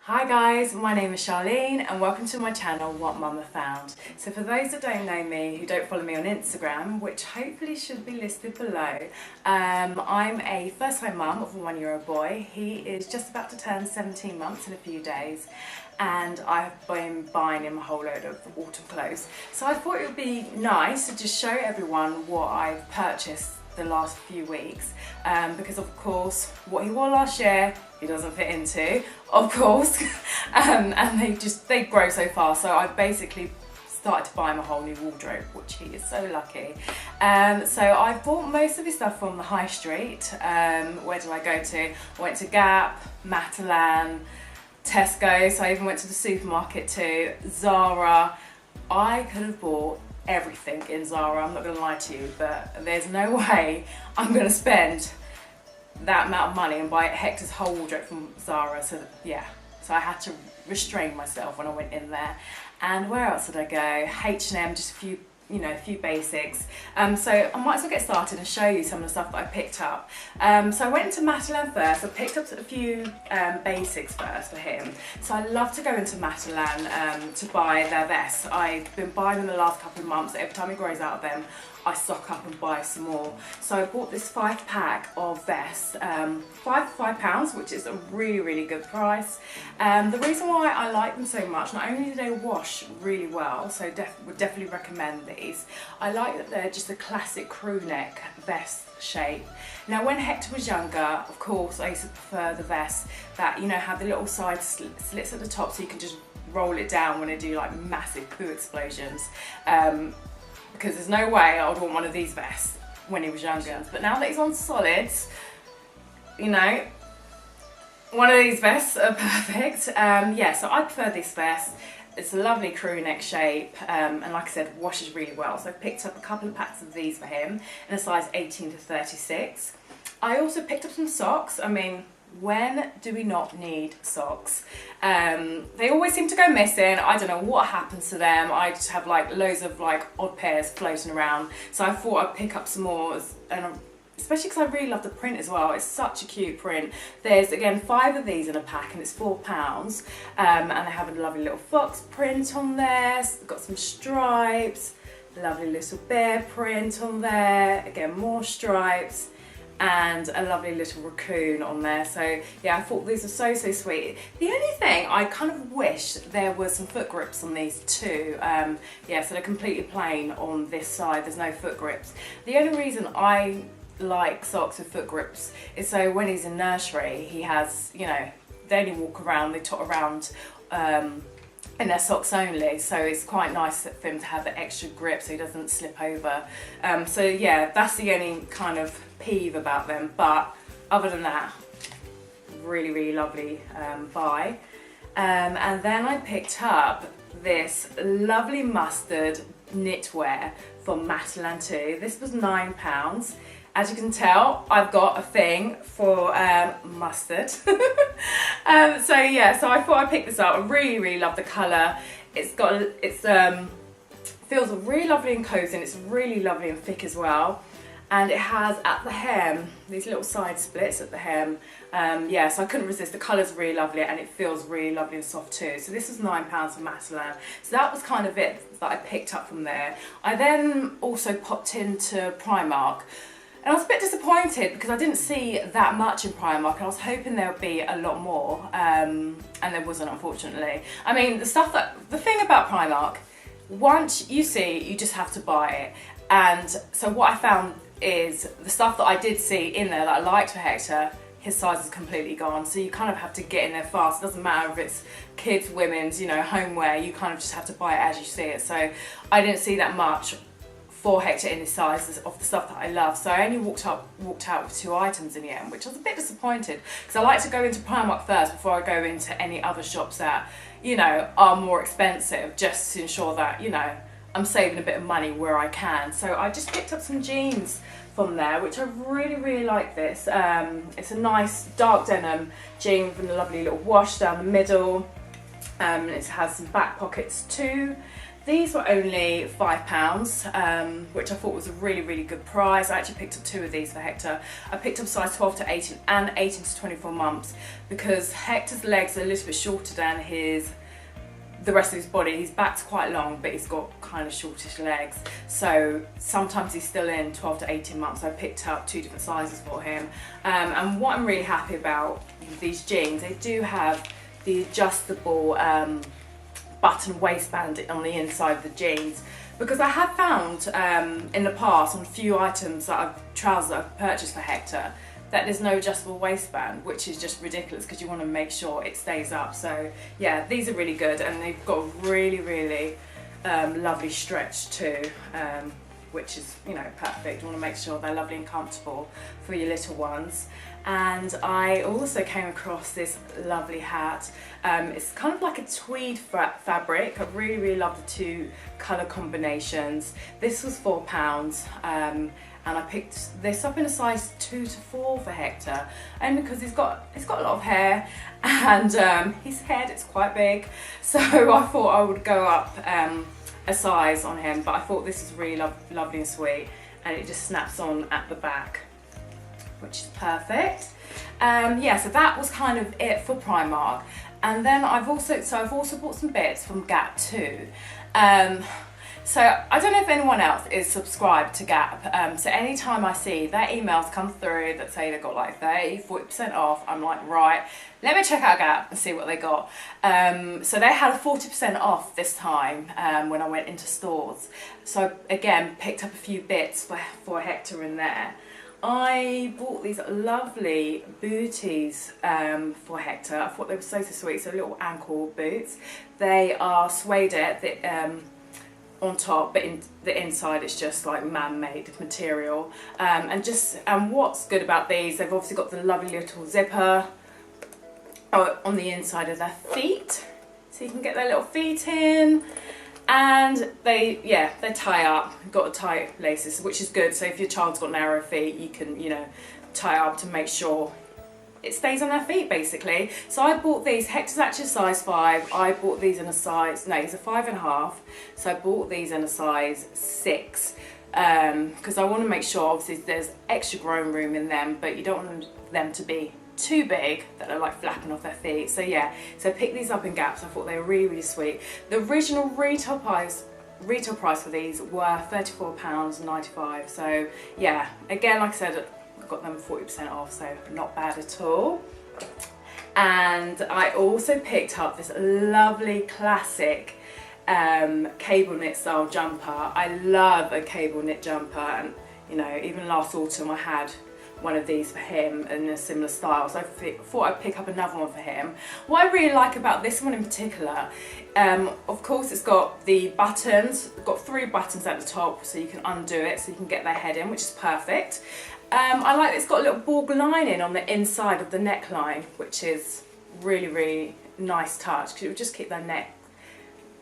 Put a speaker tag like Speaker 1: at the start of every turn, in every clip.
Speaker 1: Hi guys, my name is Charlene and welcome to my channel What Mama Found. So for those that don't know me, who don't follow me on Instagram, which hopefully should be listed below, I'm a first time mum of a 1-year-old boy. He is just about to turn 17 months in a few days and I've been buying him a whole load of autumn clothes. So I thought it would be nice to just show everyone what I've purchased the last few weeks because of course what he wore last year he doesn't fit into, of course, and they grow so fast, so I basically started to buy him a whole new wardrobe, which he is so lucky. So I bought most of his stuff from the high street. Where did I go to? I went to Gap, Matalan, Tesco, so I even went to the supermarket too, Zara. I could have bought everything in Zara, I'm not going to lie to you, but there's no way I'm going to spend that amount of money and buy Hector's whole wardrobe from Zara. So yeah, so I had to restrain myself when I went in there. And where else did I go? H&M, just a few, a few basics. So I might as well get started and show you some of the stuff that I picked up. So I went into Matalan first. I picked up a few basics first for him. So I love to go into Matalan to buy their vests. I've been buying them the last couple of months. Every time he grows out of them, I stock up and buy some more. So I bought this 5-pack of vests, £5 for £5, which is a really, really good price. The reason why I like them so much, not only do they wash really well, so would definitely recommend these, I like that they're just a classic crew neck vest shape. Now when Hector was younger, of course, I used to prefer the vests that, have the little side slits at the top so you can just roll it down when they do like massive poo explosions. Because there's no way I would want one of these vests when he was younger. But now that he's on solids, one of these vests are perfect. Yeah, so I prefer this vest. It's a lovely crew neck shape, and like I said, washes really well. So I've picked up a couple of packs of these for him in a size 18 to 36. I also picked up some socks. I mean, when do we not need socks? They always seem to go missing. I don't know what happens to them. I just have like loads of like odd pairs floating around. So I thought I'd pick up some more, and especially because I really love the print as well. It's such a cute print. There's again 5 of these in a pack and it's £4. And they have a lovely little fox print on there. It's got some stripes, lovely little bear print on there. Again, more stripes, and a lovely little raccoon on there. So yeah, I thought these are so sweet. The only thing I kind of wish there was some foot grips on these too. Yeah, so they're completely plain on this side, there's no foot grips. The only reason I like socks with foot grips is so when he's in nursery, he has, they only walk around, they tot around in their socks only, so it's quite nice for him to have the extra grip so he doesn't slip over. So yeah, that's the only kind of peeve about them, but other than that, really lovely buy. And then I picked up this lovely mustard knitwear from Matalan too. This was £9. As you can tell, I've got a thing for mustard. So yeah, so I thought I'd pick this up. I really love the colour. It's feels really lovely and cozy, and it's really lovely and thick as well. And it has at the hem these little side splits at the hem. Yeah, so I couldn't resist. The colour's really lovely and it feels really lovely and soft too. So this was £9 for Matalan. So that was kind of it that I picked up from there. I then also popped into Primark. And I was a bit disappointed because I didn't see that much in Primark, and I was hoping there would be a lot more, and there wasn't, unfortunately. I mean, the thing about Primark, once you see, you just have to buy it. And so what I found is the stuff that I did see in there that I liked for Hector, his size is completely gone. So you kind of have to get in there fast. It doesn't matter if it's kids, women's, homeware, you kind of just have to buy it as you see it. So I didn't see that much for Hector in his sizes of the stuff that I love, so I only walked out with 2 items in the end, which I was a bit disappointed because I like to go into Primark first before I go into any other shops that are more expensive, just to ensure that I'm saving a bit of money where I can. So I just picked up some jeans from there, which I really like. This it's a nice dark denim jean with a lovely little wash down the middle. It has some back pockets too. These were only £5, which I thought was a really good price. I actually picked up 2 of these for Hector. I picked up size 12 to 18 and 18 to 24 months because Hector's legs are a little bit shorter than the rest of his body. His back's quite long, but he's got kind of shortish legs. So sometimes he's still in 12 to 18 months. So I picked up 2 different sizes for him. And what I'm really happy about with these jeans, they do have the adjustable button waistband on the inside of the jeans, because I have found in the past on a few items trousers that I've purchased for Hector, that there's no adjustable waistband, which is just ridiculous because you want to make sure it stays up. So yeah, these are really good, and they've got a really lovely stretch too, which is, you know, perfect. You want to make sure they're lovely and comfortable for your little ones. And I also came across this lovely hat. It's kind of like a tweed fabric. I really love the 2 colour combinations. This was £4, and I picked this up in a size 2 to 4 for Hector, and because he's got a lot of hair, and his head is quite big, so I thought I would go up a size on him. But I thought this is really lovely and sweet, and it just snaps on at the back, which is perfect. Yeah, so that was kind of it for Primark. And then I've also bought some bits from Gap too. So I don't know if anyone else is subscribed to Gap. So anytime I see their emails come through that say they've got like 30–40% off, I'm like, right, let me check out Gap and see what they got. So they had a 40% off this time when I went into stores. So again, picked up a few bits for Hector in there. I bought these lovely booties for Hector. I thought they were so sweet. So little ankle boots. They are suede on top, but in the inside it's just like man-made material. And what's good about these, they've obviously got the lovely little zipper on the inside of their feet, so you can get their little feet in. And they tie up, got tight laces, which is good. So if your child's got narrow feet, you can, you know, tie up to make sure it stays on their feet basically. So I bought these. Hector's actually a size 5. I bought these in a size, no, he's a 5.5. So I bought these in a size 6 because I want to make sure obviously there's extra growing room in them, but you don't want them to be too big that they're like flapping off their feet. So yeah, so I picked these up in Gap. So I thought they were really sweet. The original retail price for these were £34.95. So yeah, again, like I said, I got them 40% off, so not bad at all. And I also picked up this lovely classic cable knit style jumper. I love a cable knit jumper, and you know, even last autumn I had one of these for him in a similar style, so I thought I'd pick up another one for him. What I really like about this one in particular, of course it's got the buttons, got 3 buttons at the top so you can undo it so you can get their head in, which is perfect. I like that it's got a little borg lining on the inside of the neckline, which is really nice touch, because it will just keep their neck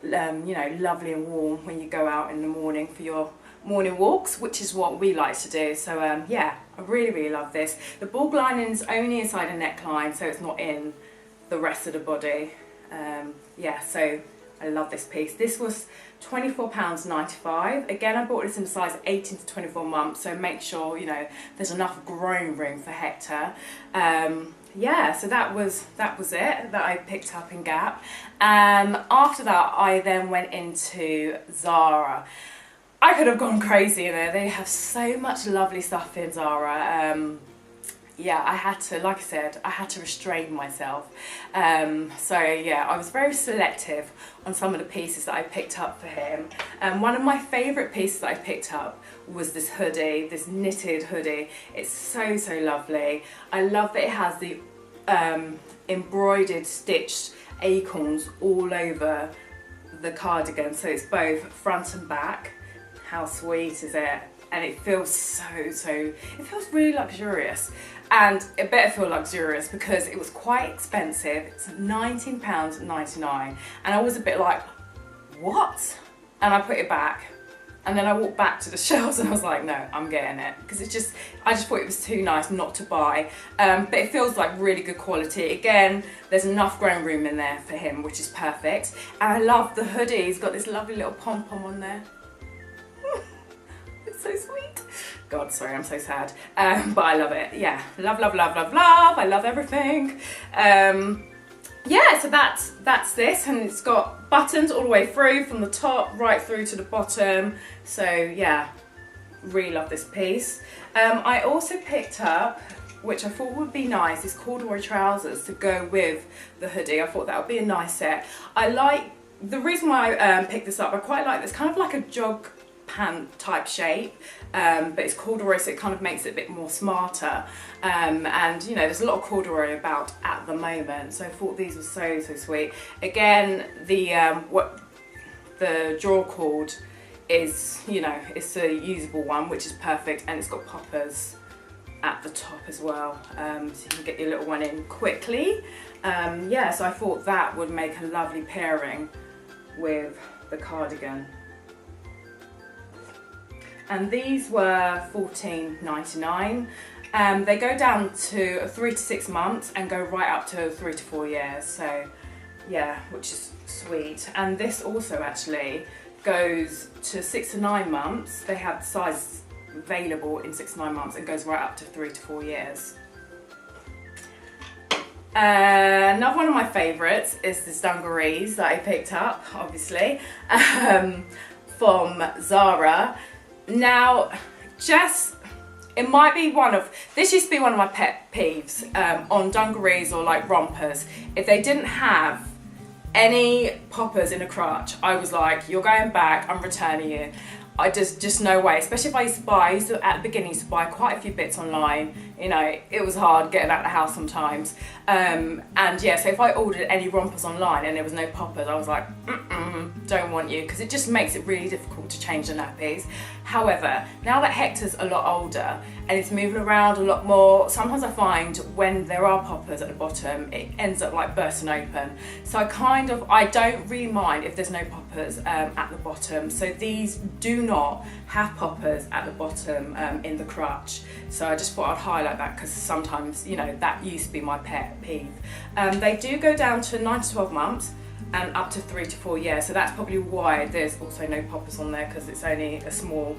Speaker 1: you know, lovely and warm when you go out in the morning for your morning walks, which is what we like to do. So yeah, I really love this. The borg lining is only inside a neckline, so it's not in the rest of the body. Yeah, so I love this piece. This was £24.95. Again, I bought this in size 18 to 24 months, so make sure, you know, there's enough growing room for Hector. Yeah, so that was it that I picked up in Gap. After that, I then went into Zara. I could have gone crazy in there. They have so much lovely stuff in Zara. Yeah, I had to, like I said, I had to restrain myself. So yeah, I was very selective on some of the pieces that I picked up for him. One of my favourite pieces that I picked up was this hoodie, this knitted hoodie. It's so lovely. I love that it has the embroidered, stitched acorns all over the cardigan. So it's both front and back. How sweet is it? And it feels it feels really luxurious. And it better feel luxurious because it was quite expensive. It's £19.99. And I was a bit like, what? And I put it back. And then I walked back to the shelves and I was like, no, I'm getting it. Because I just thought it was too nice not to buy. But it feels like really good quality. Again, there's enough growing room in there for him, which is perfect. And I love the hoodie. He's got this lovely little pom-pom on there. It's so sweet. God, sorry, I'm so sad. But I love it. Yeah, love, love, love, love, love. I love everything. Yeah, so that's this, and it's got buttons all the way through from the top right through to the bottom. So yeah, really love this piece. I also picked up, which I thought would be nice, is corduroy trousers to go with the hoodie. I thought that would be a nice set. I like, the reason why I picked this up, I quite like this, kind of like a jog pant type shape, but it's corduroy, so it kind of makes it a bit more smarter, and you know, there's a lot of corduroy about at the moment, so I thought these were so sweet. Again, the draw cord is, you know, it's a usable one, which is perfect, and it's got poppers at the top as well, so you can get your little one in quickly. Yeah, so I thought that would make a lovely pairing with the cardigan. And these were $14.99. They go down to 3 to 6 months and go right up to 3 to 4 years. So yeah, which is sweet. And this also actually goes to 6 to 9 months. They have sizes available in 6 to 9 months and goes right up to 3 to 4 years. Another one of my favourites is this dungarees that I picked up, obviously, from Zara. Now, it might be this used to be one of my pet peeves on dungarees or like rompers. If they didn't have any poppers in a crotch, I was like, you're going back, I'm returning you. I just no way, especially if I used to, at the beginning, used to buy quite a few bits online. You know, it was hard getting out of the house sometimes. And yeah, so if I ordered any rompers online and there was no poppers, I was like, don't want you, because it just makes it really difficult to change the nappies. However, now that Hector's a lot older and it's moving around a lot more, sometimes I find when there are poppers at the bottom, it ends up like bursting open. So I don't really mind if there's no poppers at the bottom. So these do not have poppers at the bottom in the crotch. So I just thought I'd highlight that, because sometimes, you know, that used to be my pet peeve. They do go down to 9 to 12 months and up to 3 to 4 years. So that's probably why there's also no poppers on there, because it's only a small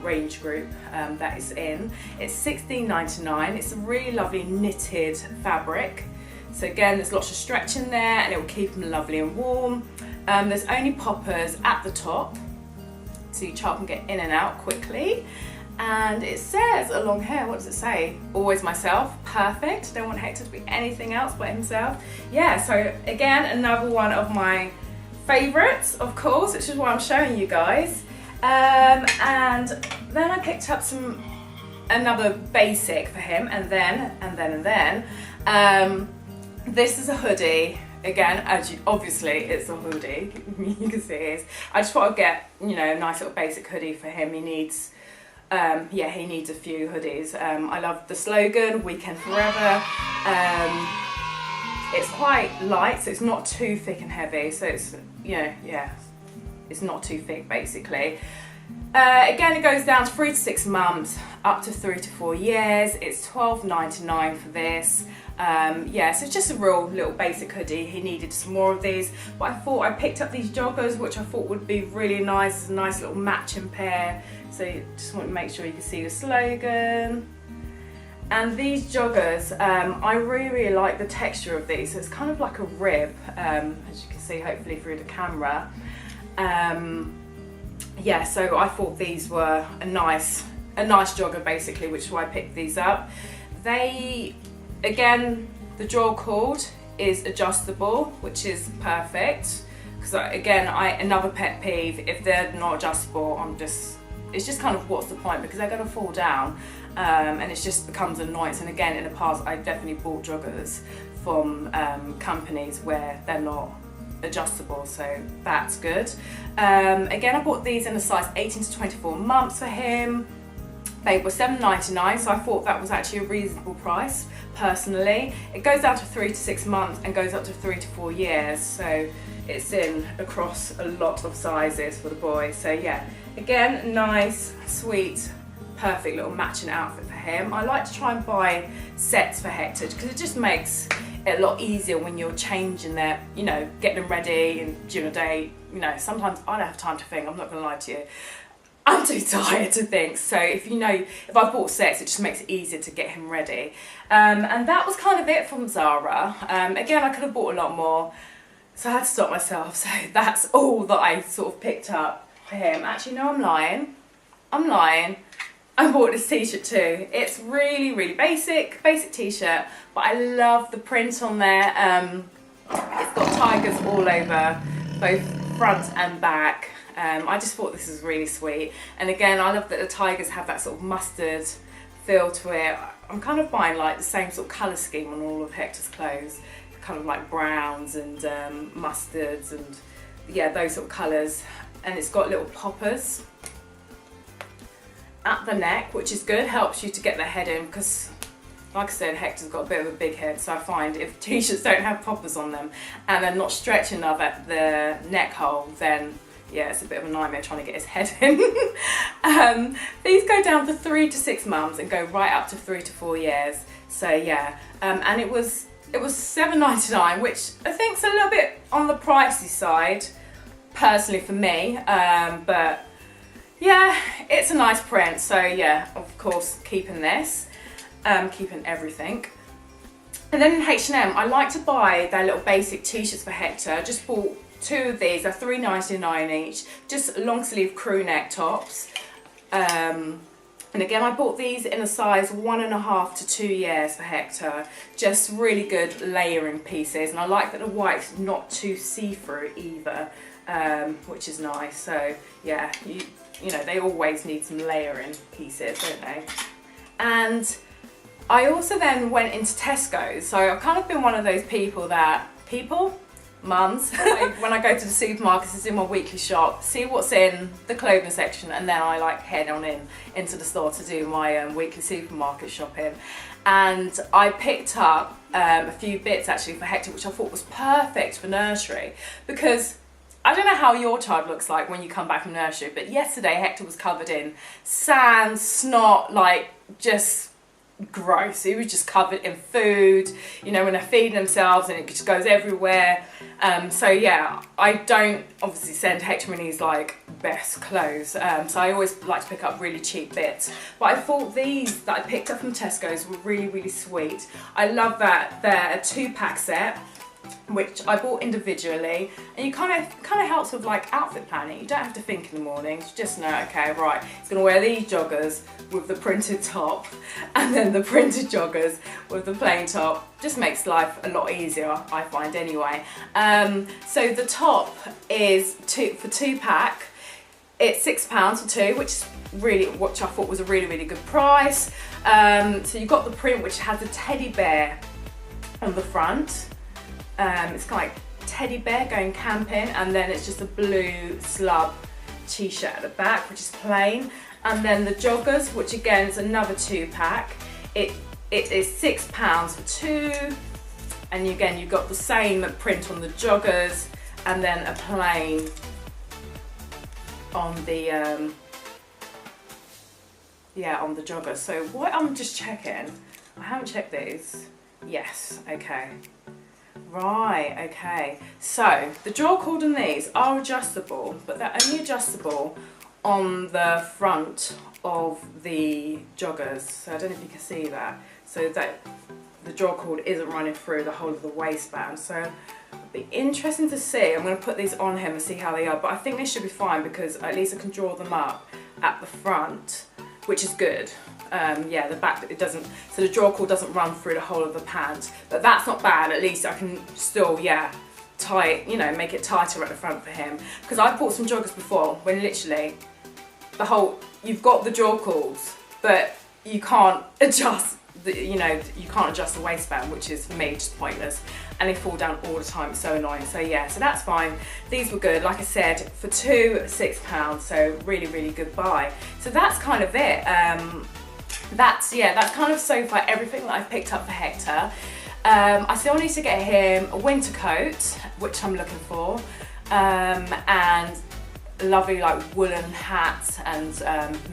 Speaker 1: range group that is in. It's $16.99. It's a really lovely knitted fabric. So again, there's lots of stretch in there and it will keep them lovely and warm. There's only poppers at the top, so your child can get in and out quickly. And it says along here, what does it say? Always myself, perfect. Don't want Hector to be anything else but himself. Yeah, so again, another one of my favorites, of course, which is why I'm showing you guys. And then I picked up another basic for him, and then. This is a hoodie. Again, obviously it's a hoodie. You can see it is. I just thought I'd get, you know, a nice little basic hoodie for him. He needs a few hoodies. I love the slogan, Weekend Forever. It's quite light, so it's not too thick and heavy. So it's, it's not too thick basically. Again, it goes down to 3 to 6 months, up to 3 to 4 years. It's $12.99 for this. So it's just a real little basic hoodie. He needed some more of these, but I thought I picked up these joggers, which I thought would be really nice. It's a nice little matching pair. So you just want to make sure you can see the slogan. And these joggers, I really like the texture of these. So it's kind of like a rib, as you can see hopefully through the camera. So I thought these were a nice jogger basically, which is why I picked these up. Again, the draw cord is adjustable, which is perfect. Because again, another pet peeve, if they're not adjustable, it's just kind of, what's the point? Because they're going to fall down, and it just becomes an annoyance. And again, in the past, I definitely bought joggers from companies where they're not adjustable, so that's good. Again, I bought these in a size 18 to 24 months for him. They were £7.99, so I thought that was actually a reasonable price, personally. It goes down to 3 to 6 months and goes up to 3 to 4 years, so it's in across a lot of sizes for the boys. So yeah, again, nice, sweet, perfect little matching outfit for him. I like to try and buy sets for Hector because it just makes it a lot easier when you're changing their, you know, getting them ready and during the day. You know, sometimes I don't have time to think, I'm not gonna lie to you. I'm too tired to think, so if I bought sets, it just makes it easier to get him ready. And that was kind of it from Zara. Again, I could have bought a lot more, so I had to stop myself. So that's all that I sort of picked up for him. Actually, no, I'm lying. I bought this t-shirt too. It's really, really basic t-shirt, but I love the print on there. It's got tigers all over, both front and back. I just thought this was really sweet, and again, I love that the tigers have that sort of mustard feel to it. I'm kind of buying like the same sort of colour scheme on all of Hector's clothes, kind of like browns and mustards and yeah, those sort of colours. And it's got little poppers at the neck, which is good, helps you to get the head in, because like I said, Hector's got a bit of a big head, so I find if t-shirts don't have poppers on them and they're not stretching enough at the neck hole, then yeah, it's a bit of a nightmare trying to get his head in. These go down for 3 to 6 months and go right up to 3 to 4 years. So yeah, and it was £7.99, which I think is a little bit on the pricey side, personally for me. But yeah, it's a nice print. So yeah, of course, keeping this, keeping everything. And then in H&M, I like to buy their little basic t-shirts for Hector. I just bought 2 of these, they're £3.99 each, just long sleeve crew neck tops. And again, I bought these in a size 1.5 to 2 years for Hector. Just really good layering pieces, and I like that the white's not too see-through either, which is nice. So yeah, you know, they always need some layering pieces, don't they? And I also then went into Tesco's. So I've kind of been one of those people that, mums, when I go to the supermarkets, it's in my weekly shop, see what's in the clothing section, and then I like head on into the store to do my weekly supermarket shopping. And I picked up a few bits actually for Hector, which I thought was perfect for nursery, because I don't know how your child looks like when you come back from nursery, but yesterday Hector was covered in sand, snot, like just gross. He was just covered in food, you know, when they're feeding themselves, and it just goes everywhere. So yeah, I don't obviously send Hector in his like best clothes, so I always like to pick up really cheap bits. But I thought these that I picked up from Tesco's were really, really sweet. I love that they're a 2-pack set, which I bought individually, and you kind of helps with like outfit planning. You don't have to think in the mornings, you just know, okay, right, he's gonna wear these joggers with the printed top, and then the printed joggers with the plain top. Just makes life a lot easier, I find anyway. So the top is for 2-pack. It's £6 for 2, which I thought was a really, really good price. So you've got the print, which has a teddy bear on the front. It's kind of like teddy bear going camping, and then it's just a blue slub t-shirt at the back, which is plain. And then the joggers, which again is another 2-pack. It is £6 for 2, and again you've got the same print on the joggers, and then a plain on the on the joggers. So what I'm just checking, I haven't checked these. Yes, okay. Right, okay. So the drawer cord on these are adjustable, but they're only adjustable on the front of the joggers. So I don't know if you can see that. So that the drawer cord isn't running through the whole of the waistband. So it'll be interesting to see. I'm going to put these on him and see how they are, but I think they should be fine because at least I can draw them up at the front, which is good. Yeah, the back, it doesn't, so the drawer cord doesn't run through the whole of the pant, but that's not bad. At least I can still, yeah, tie it, you know, make it tighter at the front for him. Because I've bought some joggers before when literally the whole, you've got the drawer cords, but you can't adjust you know, you can't adjust the waistband, which is for me just pointless, and they fall down all the time. It's so annoying. So yeah, so that's fine. These were good, like I said, for two, £6, so really good buy. So that's kind of it. That's kind of so far everything that I've picked up for Hector. I still need to get him a winter coat, which I'm looking for, and lovely like woolen hats and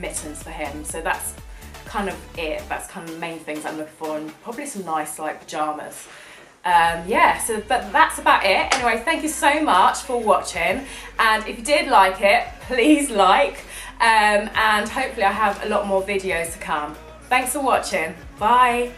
Speaker 1: mittens for him. So that's kind of it. That's kind of the main things I'm looking for, and probably some nice like pajamas. Yeah, so but that's about it. Anyway, thank you so much for watching, and if you did like it, please like, and hopefully I have a lot more videos to come. Thanks for watching. Bye.